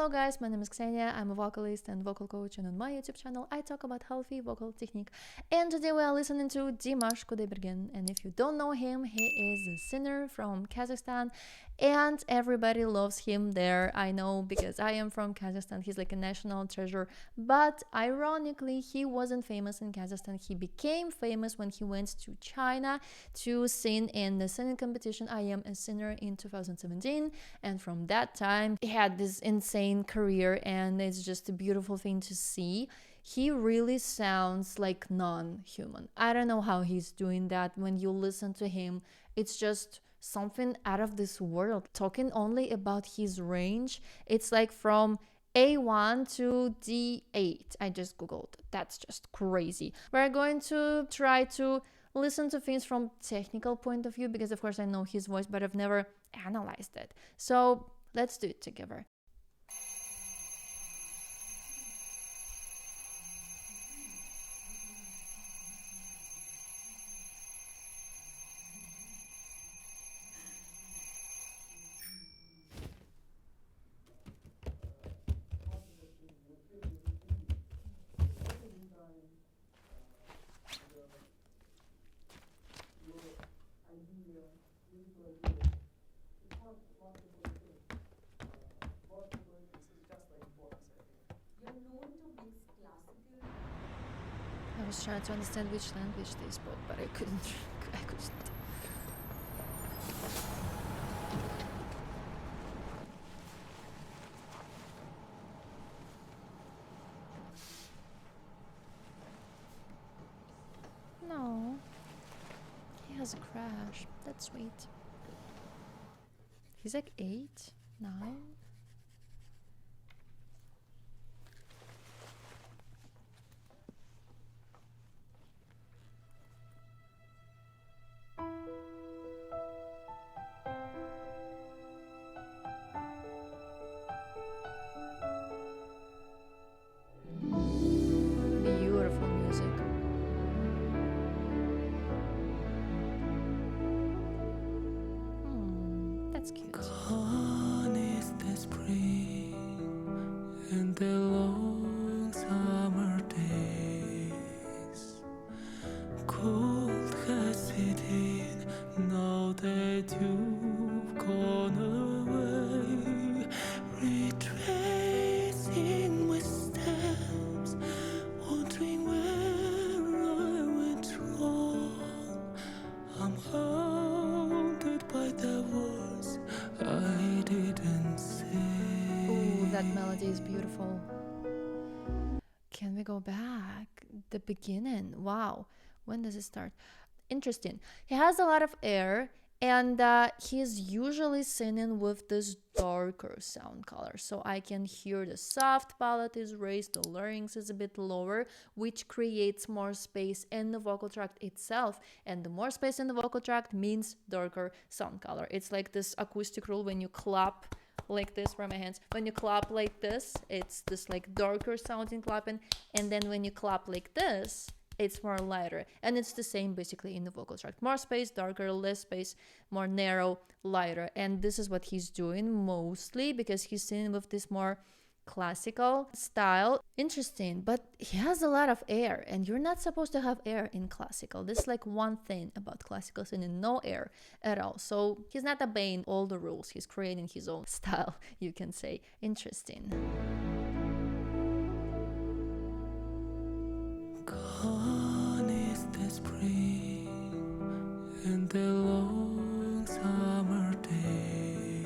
Hello guys, my name is Ksenia, I'm a vocalist and vocal coach, and on my YouTube channel I talk about healthy vocal technique. And today we are listening to Dimash Qudaibergen, and if you don't know him, he is a singer from Kazakhstan and everybody loves him there. I know because I am from Kazakhstan, he's like a national treasure, but ironically he wasn't famous in Kazakhstan. He became famous when he went to China to sing in the singing competition I Am a Singer in 2017, and from that time he had this insane career and it's just a beautiful thing to see. He really sounds like non-human. I don't know how he's doing that. When you listen to him, it's just something out of this world. Talking only about his range, it's like from A1 to D8. I just googled. That's just crazy. We're going to try to listen to things from technical point of view because of course I know his voice, but I've never analyzed it. So let's do it together. I was trying to understand which language they spoke, but I couldn't. No, he has a crash. That's sweet. He's like 8, 9. Beautiful music. That's cute. Gone is the spring and the long summer days. Cold has set in now that you've gone away. Retracing my steps, wondering where I went wrong. I'm haunted by the words I didn't say. Ooh, that melody is beautiful. Can we go back? The beginning. Wow. When does it start? Interesting. He has a lot of air, and he's usually singing with this darker sound color. So I can hear the soft palate is raised, the larynx is a bit lower, which creates more space in the vocal tract itself. And the more space in the vocal tract means darker sound color. It's like this acoustic rule when you clap like this from my hands. When you clap like this, it's this like darker sounding clapping. And then when you clap like this, it's more lighter. And it's the same basically in the vocal tract. More space, darker, less space, more narrow, lighter. And this is what he's doing mostly because he's singing with this more classical style. Interesting, but he has a lot of air, and you're not supposed to have air in classical. This is like one thing about classical singing, no air at all. So he's not obeying all the rules. He's creating his own style, you can say. Interesting. Gone is the spring and the long summer day.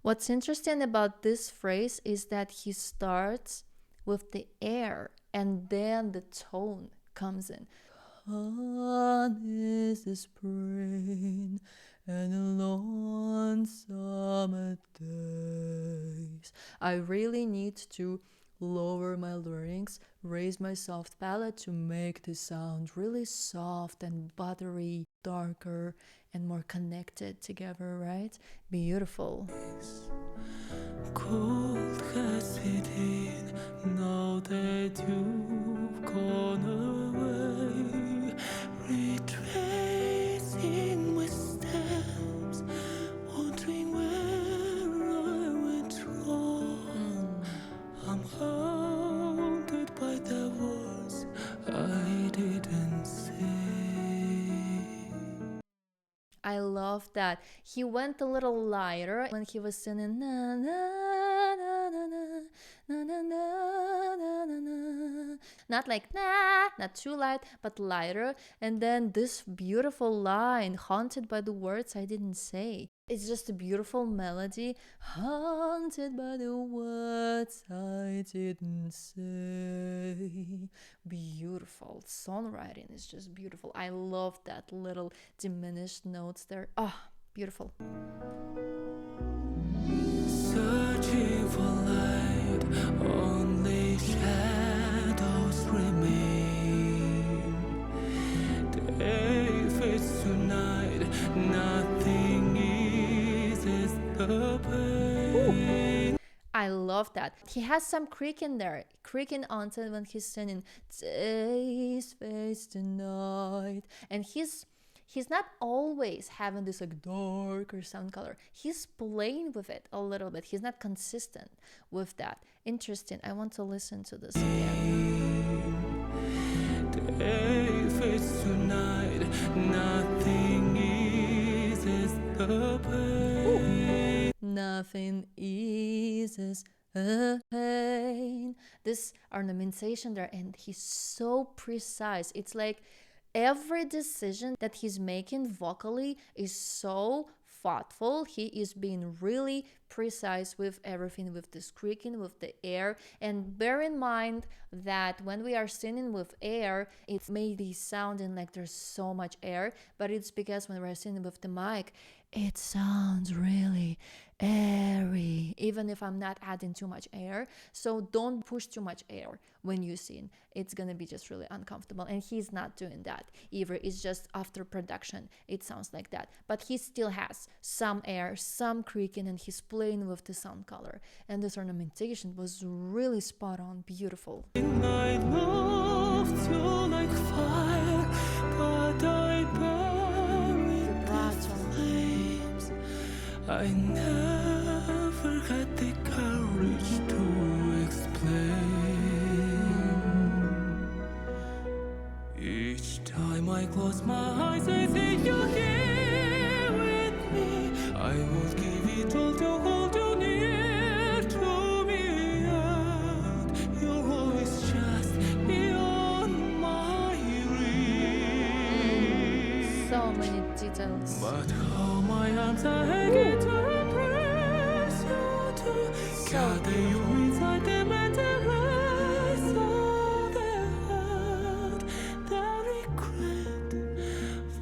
What's interesting about this phrase is that he starts with the air and then the tone comes in. Gone is the spring and the long summer days. I really need to lower my larynx, raise my soft palate to make the sound really soft and buttery, darker and more connected together, right? Beautiful. Cold has set in now that you've gone away. Retracing my steps, wondering where I went wrong. love that. He went a little lighter when he was singing na na na na na na na na na na. Not like na, not too light, but lighter. And then this beautiful line, haunted by the words I didn't say. It's just a beautiful melody, haunted by the words I didn't say. Beautiful. Songwriting is just beautiful. I love that little diminished notes there. Ah, beautiful. Searching for light, only shadows remain. Day fades to night, nothing eases the pain. I love that. He has some creaking there, creaking onto when he's singing days fades to night, and he's not always having this like darker sound color. He's playing with it a little bit. He's not consistent with that. Interesting. I want to listen to this again. Day fades to night, nothing eases the pain. Nothing eases the pain. This ornamentation there, and he's so precise. It's like every decision that he's making vocally is so thoughtful. He is being really precise with everything, with the creaking, with the air. And bear in mind that when we are singing with air, it may be sounding like there's so much air, but it's because when we're singing with the mic, it sounds really airy, even if I'm not adding too much air. So don't push too much air when you sing. It's gonna be just really uncomfortable, and he's not doing that either. It's just after production it sounds like that, but he still has some air, some creaking, and he's playing with the sound color, and this ornamentation was really spot on, beautiful. I loved you like fire, but I buried the flames. I never had the courage to explain. Each time I close my eyes, I think you're here with me. I would give it all to hold you near to me. And you're always just beyond my reach. So many details. But how my arms are aching to embrace you, to gather you inside them and erase all the hurt, the regret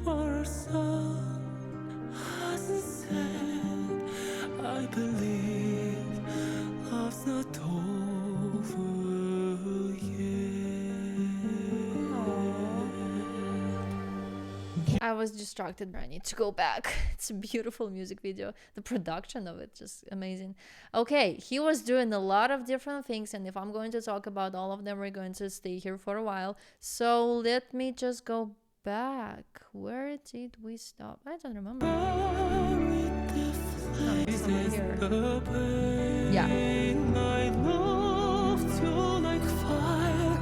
for a song hasn't said. I believe love's not over yet. I was distracted. I need to go back. It's a beautiful music video. The production of it just amazing. Okay, he was doing a lot of different things, and if I'm going to talk about all of them, we're going to stay here for a while. So let me just go back. Where did we stop? I don't remember. Oh, it's somewhere here. Yeah. I loved you like fire,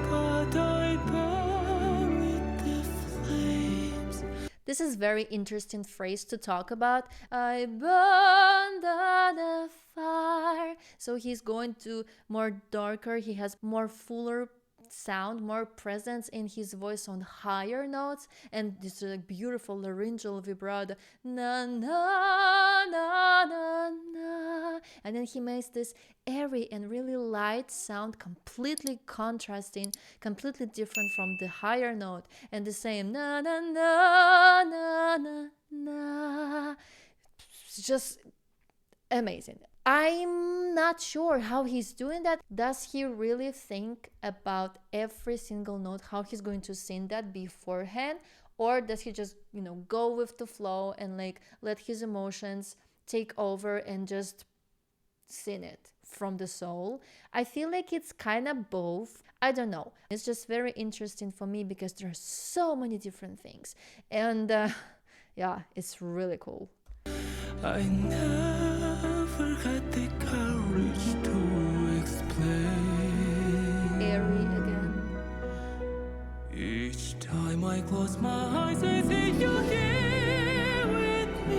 but I buried the flames. This is very interesting phrase to talk about. I burned on a fire. So he's going to more darker. He has more fuller sound, more presence in his voice on higher notes, and this like beautiful laryngeal vibrato, na na na na na, and then he makes this airy and really light sound, completely contrasting, completely different from the higher note, and the same na na na na na na. It's just amazing. I'm not sure how he's doing that. Does he really think about every single note, how he's going to sing that beforehand? Or does he just, go with the flow and like let his emotions take over and just sing it from the soul? I feel like it's kind of both. I don't know. It's just very interesting for me because there are so many different things. And yeah, it's really cool. I never had the courage to explain. Airy again. Each time I close my eyes, I think you're here with me.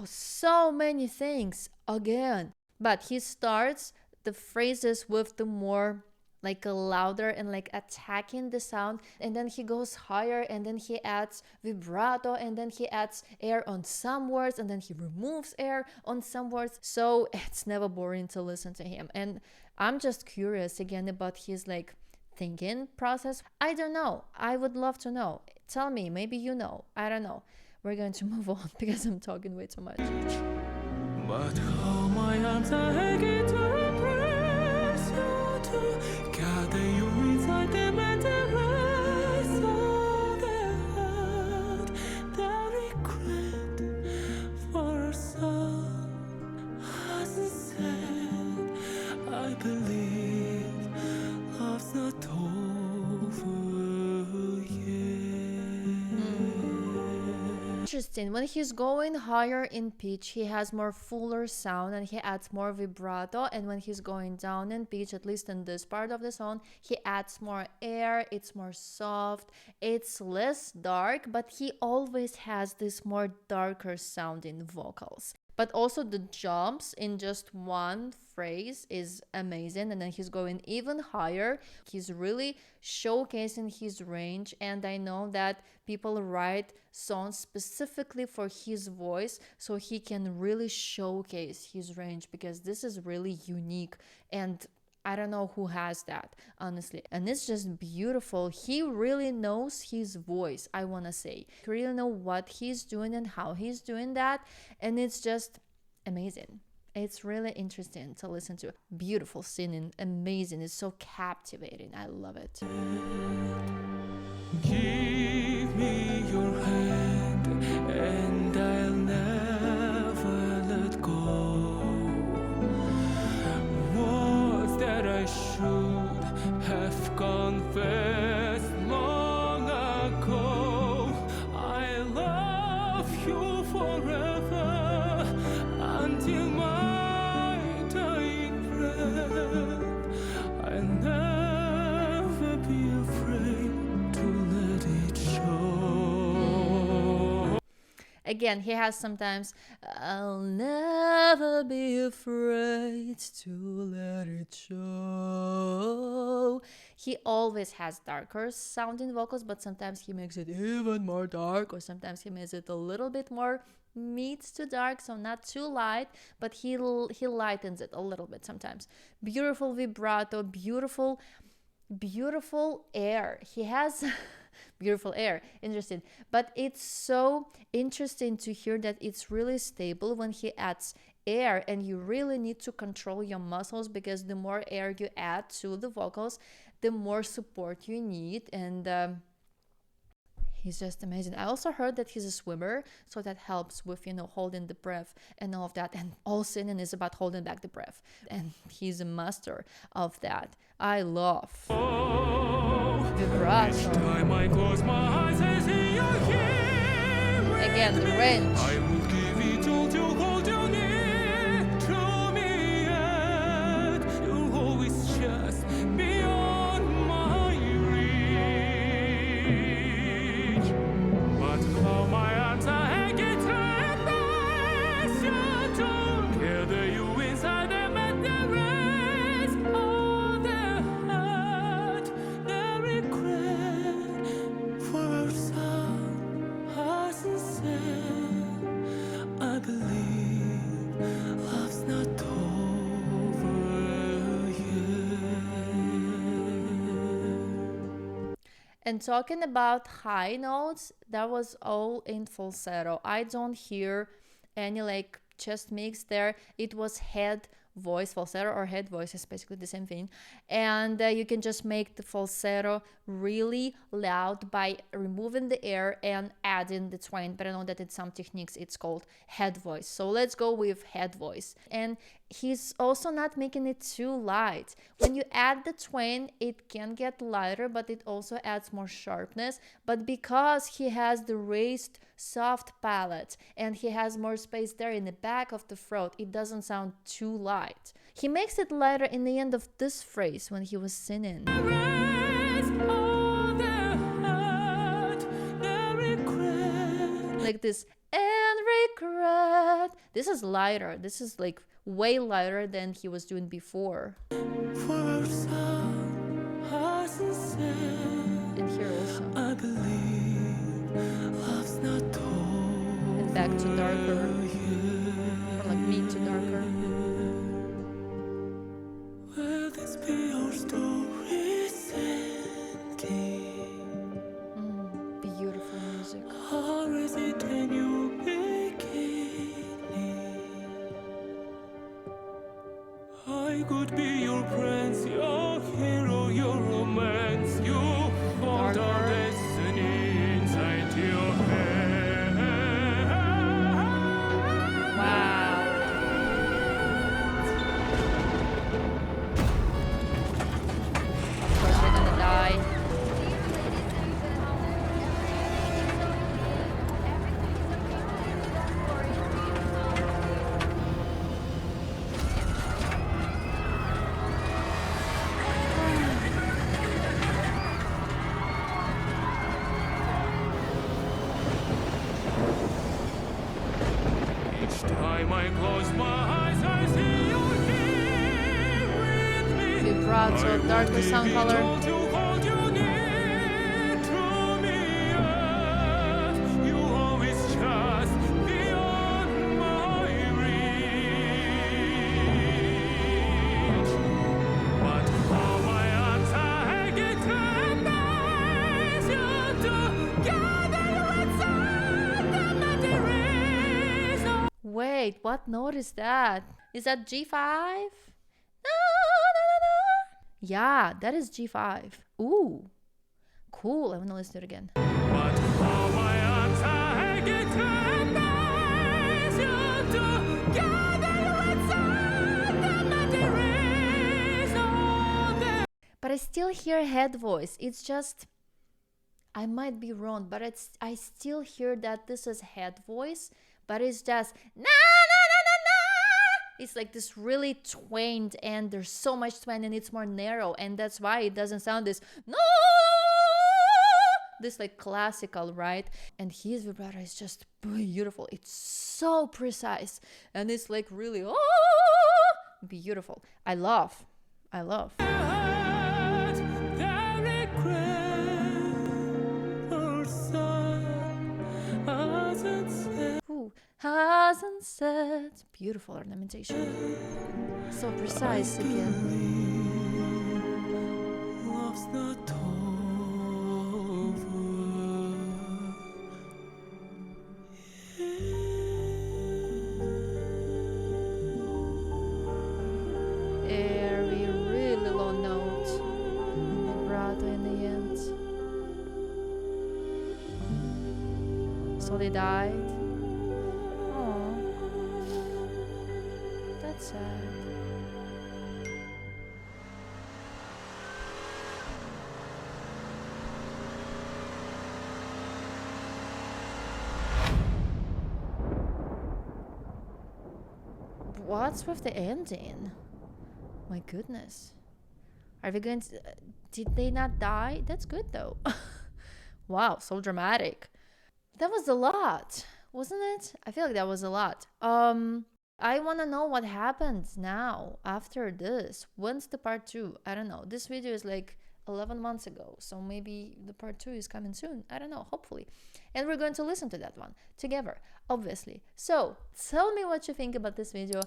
so many things again. But he starts the phrases with the more like a louder and like attacking the sound, and then he goes higher, and then he adds vibrato, and then he adds air on some words, and then he removes air on some words. So it's never boring to listen to him. And I'm just curious again about his like thinking process. I don't know. I would love to know. Tell me, maybe you know. I don't know. We're going to move on because I'm talking way too much. But how my arms are aching to embrace you, to gather you inside them and erase all the hurt, the regret for a song hasn't said. I believe love's not over yet. Interesting. When he's going higher in pitch, he has more fuller sound and he adds more vibrato. And when he's going down in pitch, at least in this part of the song, he adds more air. It's more soft. It's less dark, but he always has this more darker sounding vocals. But also the jumps in just one phrase is amazing. And then he's going even higher. He's really showcasing his range. And I know that people write songs specifically for his voice so he can really showcase his range, because this is really unique. And I don't know who has that, honestly. And it's just beautiful. He really knows his voice, I want to say. He really knows what he's doing and how he's doing that. And it's just amazing. It's really interesting to listen to. Beautiful singing, amazing. It's so captivating. I love it. Give me your hand and I'll never let go. Words that I should have confessed long ago. I love you forever until my dying breath. I'll never be afraid. Again, he has sometimes, I'll never be afraid to let it show. He always has darker sounding vocals, but sometimes he makes it even more dark, or sometimes he makes it a little bit more meets to dark, so not too light, but he lightens it a little bit sometimes. Beautiful vibrato, beautiful air. He has beautiful air. Interesting. But it's so interesting to hear that it's really stable when he adds air, and you really need to control your muscles, because the more air you add to the vocals, the more support you need. And he's just amazing. I also heard that he's a swimmer, so that helps with, holding the breath and all of that. And all singing is about holding back the breath, and he's a master of that. I love vibrato. Each time I close my eyes, I see you here. Again, the range. I will give it all to hold you near to me, yet you're always just beyond my reach. But how my arms are hanging to embrace you, together you inside them and the rest, all the hurt, the regret for our son hasn't said. I believe love's not over yet. And talking about high notes, that was all in falsetto. I don't hear any like chest mix there. It was head voice. Falsetto or head voice is basically the same thing. And you can just make the falsetto really loud by removing the air and adding the twang. But I know that in some techniques it's called head voice. So let's go with head voice. And he's also not making it too light. When you add the twang, it can get lighter, but it also adds more sharpness. But because he has the raised soft palate and he has more space there in the back of the throat, it doesn't sound too light. He makes it lighter in the end of this phrase when he was singing. Like this, and regret. This is lighter. This is like way lighter than he was doing before. For some hasn't said, And here also. I believe love's not told. And back to darker. Or like mid to darker. Will this be our story's ending? Beautiful music. Or is it a new beginning? I could be your prince, your hero, your romance. You hold our destiny inside your head. Wow. Of course they're gonna die. Each time I close my eyes, I see you here with me. Vibrato, darker sound color. To hold you near to me, yes. You always just beyond my reach. But how my arms are hanging as you together you inside the materials. Wait, what note is that? Is that G5? No. Yeah, that is G5. Ooh, cool. I want to listen to it again. But how my arms are hanging as you together you inside the materials of the. But I still hear head voice. It's just, I might be wrong, but I still hear that this is head voice, but it's just na na na na na. It's like this really twanged, and there's so much twang, and it's more narrow, and that's why it doesn't sound this no, this like classical, right? And his vibrato is just beautiful. It's so precise, and it's like really beautiful. I love. Ooh, hasn't set. Beautiful ornamentation. So precise again. Love's not Very, really low note. Vibrato in the end. So they died. Oh, that's sad. What's with the ending? My goodness. Are we going to... did they not die? That's good though. Wow, so dramatic. That was a lot, wasn't it? I feel like that was a lot. I want to know what happens now after this. When's the part 2? I don't know. This video is like 11 months ago, so maybe the part 2 is coming soon. I don't know, hopefully. And we're going to listen to that one together, obviously. So tell me what you think about this video.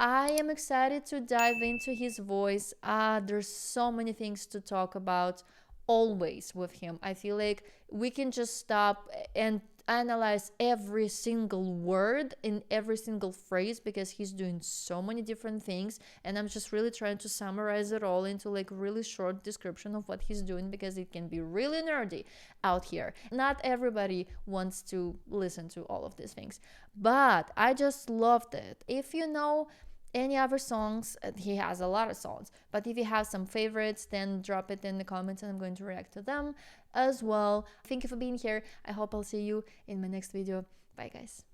I am excited to dive into his voice. There's so many things to talk about always with him. I feel like we can just stop and analyze every single word in every single phrase, because he's doing so many different things, and I'm just really trying to summarize it all into like really short description of what he's doing, because it can be really nerdy out here. Not everybody wants to listen to all of these things, but I just loved it. If you know any other songs, he has a lot of songs, but if you have some favorites, then drop it in the comments and I'm going to react to them as well. Thank you for being here. I hope I'll see you in my next video. Bye guys.